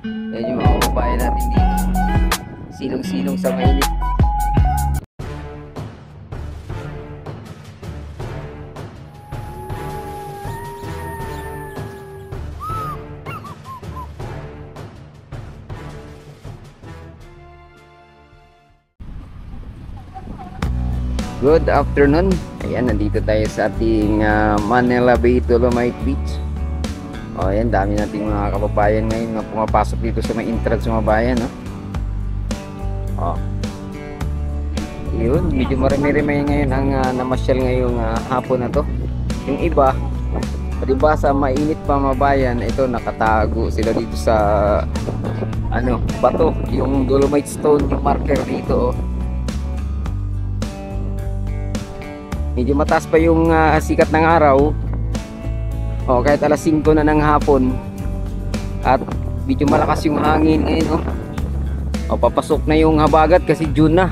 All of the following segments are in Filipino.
Yan yung mga kababayan natin dito. Silong-silong sa mainit. Good afternoon. Ayan, nandito tayo sa ating Manila Bay Dolomite Beach. O, ayan, dami nating mga kababayan ngayon na pumapasok dito sa may entrance mga bayan, no? O. Yun, medyo marami-rami ngayon ang namasyal ngayong hapon na to. Yung iba, diba sa mainit pa mga bayan, ito nakatago sila dito sa bato, yung Dolomite Stone, yung marker dito, oh. Medyo mataas pa yung sikat ng araw. O, kahit alas 5 na ng hapon. At medyo malakas yung hangin ngayon, o, papasok na yung habagat kasi June na.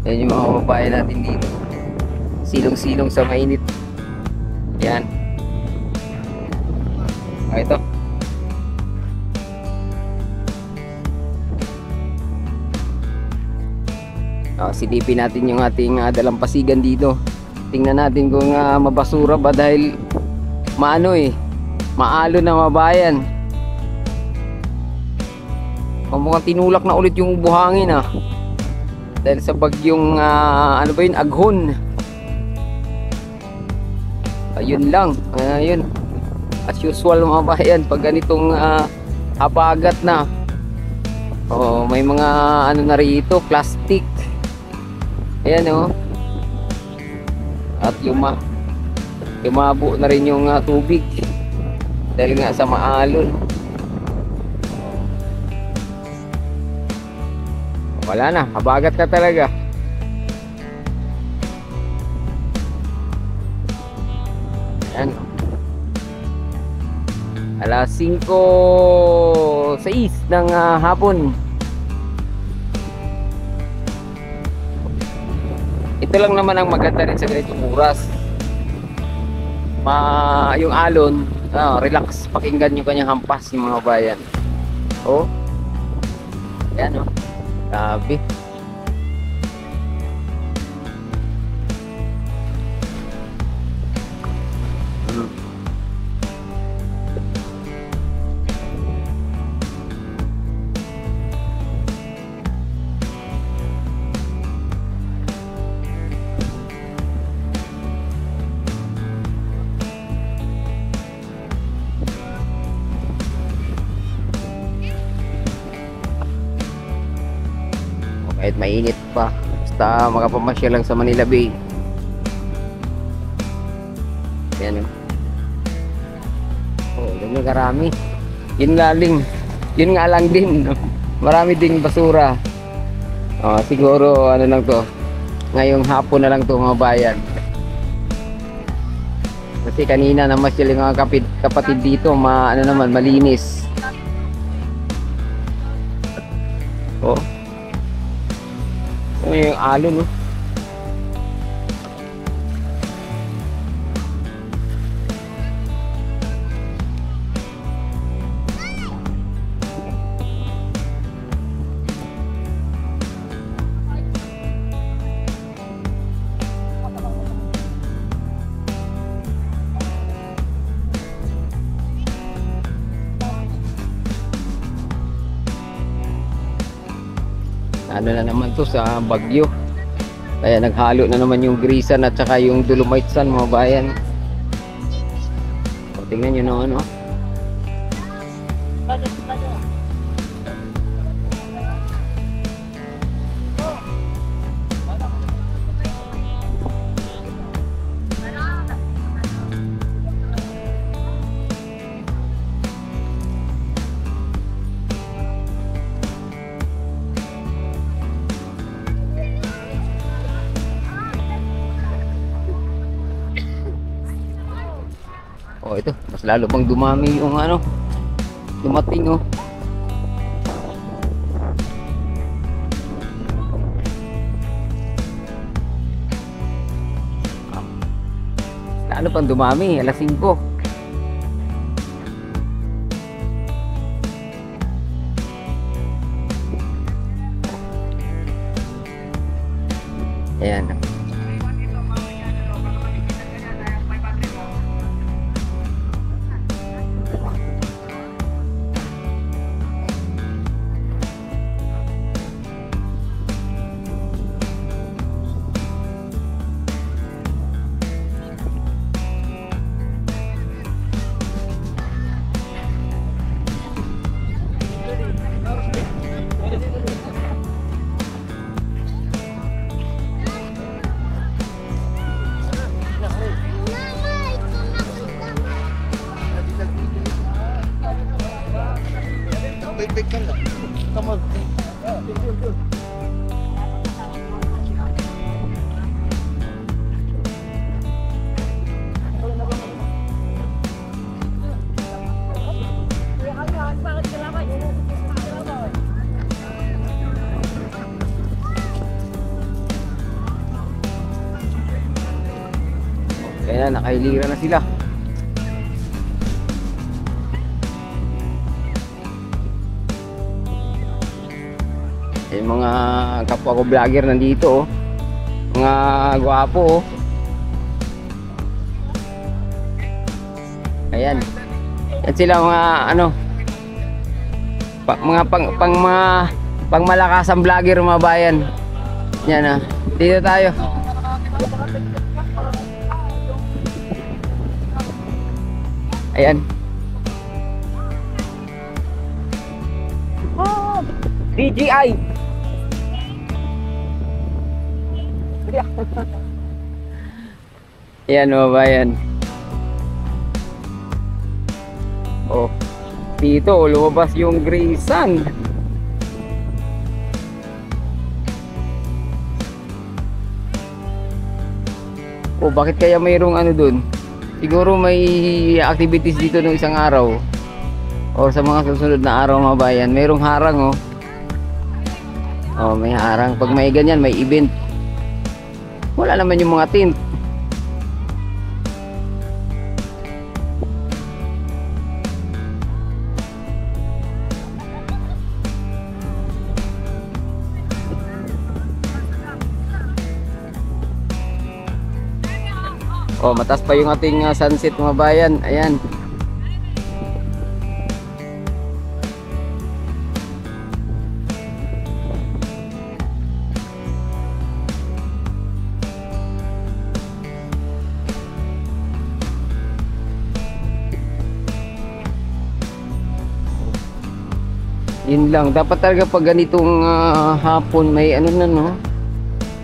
Yan yung mga kababayan natin dito. Silong-silong sa mainit. Yan. O, ito. Silipin natin yung ating dalampasigan dito. Tingnan natin kung mabasura ba dahil maalo na mabayan. Mukhang tinulak na ulit yung buhangin dahil sa bagyong Aghon. Ayun lang, ayun. As usual mga bayan, pag ganitong habagat na, may mga na rito, plastic. Ayan, at lumabo na rin yung tubig dahil nga sa maalon. Wala na, habagat na talaga. Ayan, alas 5:06 ng hapon. Ito lang naman ang maganda rin sa ganitong oras. Yung alon, relax, pakinggan yung kanyang hampas yung mga bayan. Oh. Ayan, grabe. Kahit mainit pa, basta makapamasyal lang sa Manila Bay. Ayan, ganyan karami. Yun nga lang din, marami ding basura. Siguro lang to, ngayong hapon na lang to mga bayan. Kasi kanina namasyal yung mga kapatid dito, malinis. Yung alon, na naman to sa bagyo, kaya naghalo na naman yung grisan at saka yung dolomite sand mga bayan. Tingnan nyo na ito, mas lalo pang dumami yung dumating lalo pang dumami, alas 5. Ayan. Kaya nakailira na sila. Yung mga kapwa ko vlogger nandito, oh. Mga gwapo, oh. Ayan. Yan sila mga ano, mga pangmalakasang vlogger mga bayan. Yan ah. Dito tayo. Ayan. Oh, DJI. Ayan mga bayan. Oh, dito lumabas yung gray sun. Oh, bakit kaya mayroong ano dun? Siguro may activities dito ng isang araw or sa mga susunod na araw mga bayan. Mayroong harang, oh. Oh, may harang. Pag may ganyan, may event. Wala naman yung mga tent. Oh, mataas pa yung ating sunset mga bayan. Ayan. Yun lang. Dapat talaga pag ganitong hapon may ano na, no?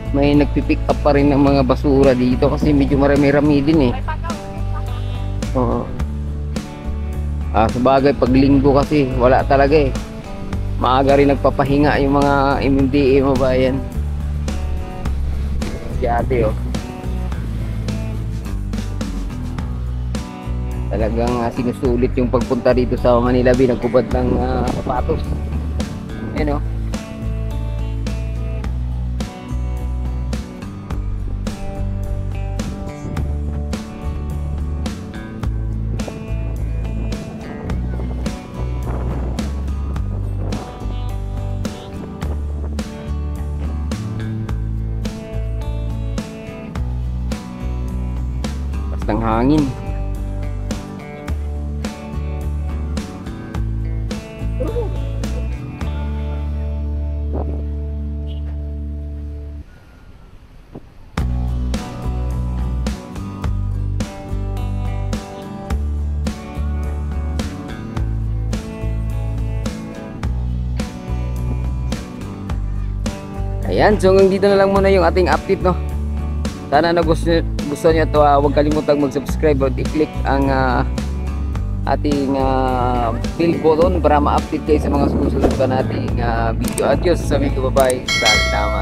May nagpipick up pa rin ng mga basura dito kasi medyo marami-rami din eh. Oo. Sabagay pag linggo kasi wala talaga eh. Maaga rin nagpapahinga yung mga MMDA mga bayan. Yate, oh. Talagang sinusulit yung pagpunta dito sa Manila Bay. Nagkubad ng sapatos. Ayan, oh. Ng hangin. Ayan, so hanggang dito na lang muna yung ating update, no. Sana gusto nyo ito, huwag kalimutang mag-subscribe at i-click ang ating bell button para ma-update kayo sa mga susunod pa nating video. Adios sa mga kababay. Salamat.